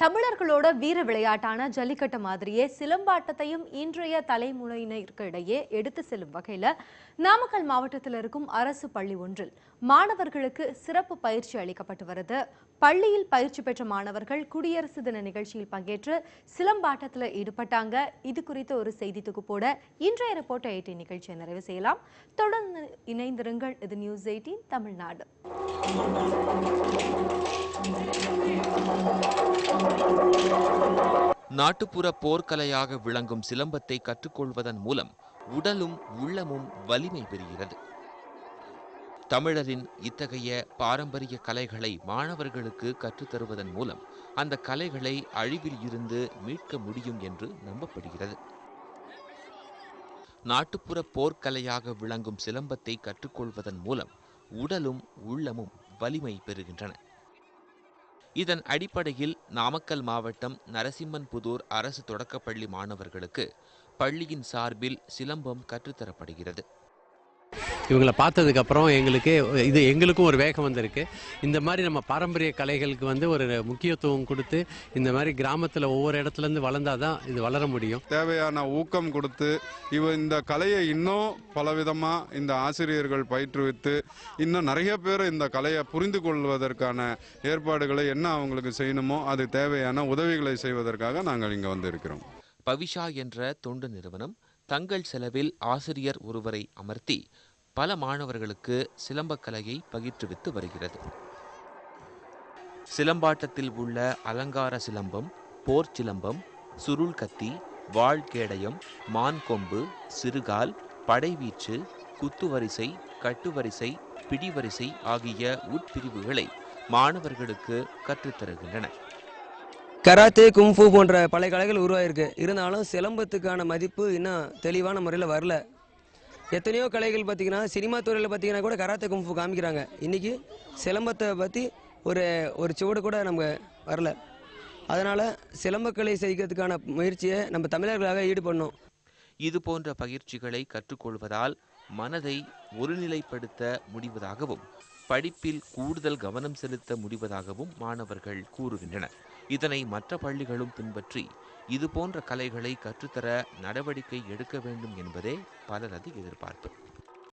தமிழர்களோட வீர விளையாட்டான ஜல்லிக்கட்டு மாதிரியே சிலம்பாட்டத்தையும் இன்றைய தலைமுறையினருக்கு இடையே எடுத்து செல்லும் வகையில் நாமக்கல் மாவட்டத்தில் இருக்கும் அரசு பள்ளி ஒன்றில் மாணவர்களுக்கு சிறப்பு பயிற்சி அளிக்கப்பட்டு வருது. பள்ளியில் பயிற்சி பெற்ற மாணவர்கள் குடியரசு தின நிகழ்ச்சியில் பங்கேற்று சிலம்பாட்டத்தில் ஈடுபட்டாங்க. இது குறித்த ஒரு செய்தி தொகுப்போட இன்றைய ரிப்போர்ட் 18 நிகழ்ச்சியை நிறைவு செய்யலாம். தொடர்ந்து இணைந்திருங்கள். இது நியூஸ் 18 தமிழ்நாடு. நாட்டுப்புற போர்க்கலையாக விளங்கும் சிலம்பத்தை கற்றுக்கொள்வதன் மூலம் உடலும் உள்ளமும் வலிமை பெறுகிறது. தமிழரின் இத்தகைய பாரம்பரிய கலைகளை மாணவர்களுக்கு கற்றுத்தருவதன் மூலம் அந்த கலைகளை அழிவில் இருந்து மீட்க முடியும் என்று நம்பப்படுகிறது. நாட்டுப்புற போர்க்கலையாக விளங்கும் சிலம்பத்தை கற்றுக்கொள்வதன் மூலம் உடலும் உள்ளமும் வலிமை பெறுகின்றன. இதன் அடிப்படையில் நாமக்கல் மாவட்டம் நரசிம்மன்புதூர் அரசு தொடக்கப்பள்ளி மாணவர்களுக்கு பள்ளியின் சார்பில் சிலம்பம் கற்றுத்தரப்படுகிறது. இவங்களை பார்த்ததுக்கப்புறம் எங்களுக்கும் ஒரு வேகம் வந்திருக்கு. இந்த மாதிரி நம்ம பாரம்பரிய கலைகளுக்கு ஒரு முக்கியத்துவம் கொடுத்து இந்த மாதிரி கிராமத்தில் ஒவ்வொரு இடத்துலேருந்து வளர்ந்தாதான் இது வளர முடியும். தேவையான ஊக்கம் கொடுத்து இந்த கலையை இன்னும் பலவிதமாக இந்த ஆசிரியர்கள் பயிற்றுவித்து இன்னும் நிறைய பேர் இந்த கலையை புரிந்து கொள்வதற்கான ஏற்பாடுகளை என்ன அவங்களுக்கு செய்யணுமோ அது தேவையான உதவிகளை செய்வதற்காக நாங்கள் இங்கே வந்திருக்கிறோம். பவிஷா என்ற தொண்டு நிறுவனம் தங்கள் செலவில் ஆசிரியர் ஒருவரை அமர்த்தி பல மாணவர்களுக்கு சிலம்பக்கலையை பயிற்றுவித்து வருகிறது. சிலம்பாட்டத்தில் உள்ள அலங்கார சிலம்பம், போர் சிலம்பம், சுருள் கத்தி, வாழ்கேடயம், மான் கொம்பு, சிறுகால், படைவீச்சு, குத்துவரிசை, கட்டுவரிசை, பிடிவரிசை ஆகிய உட்பிரிவுகளை மாணவர்களுக்கு கற்றுத்தருகின்றன. கராத்தே, கும்ஃபு போன்ற பல கலைகள் உருவாயிருக்கு. இருந்தாலும் சிலம்பத்துக்கான மதிப்பு இன்னும் தெளிவான முறையில் வரல. எத்தனையோ கலைகள் பார்த்தீங்கன்னா சினிமா துறையில் பார்த்தீங்கன்னா கூட கராத்தே, கும்ஃபு காமிக்கிறாங்க. இன்னைக்கு சிலம்பத்தை பற்றி ஒரு சுவடு கூட நம்ம வரல. அதனால சிலம்பக்கலை செய்கிறதுக்கான முயற்சியை நம்ம தமிழர்களாக ஈடுபடணும். இது போன்ற பயிற்சிகளை கற்றுக்கொள்வதால் மனதை ஒருநிலைப்படுத்த முடிவதாகவும் படிப்பில் கூடுதல் கவனம் செலுத்த முடிவதாகவும் மாணவர்கள் கூறுகின்றனர். இதனை மற்ற பள்ளிகளும் பின்பற்றி இது போன்ற கலைகளை கற்றுத்தர நடவடிக்கை எடுக்க வேண்டும் என்பதே பலரது எதிர்பார்ப்பு.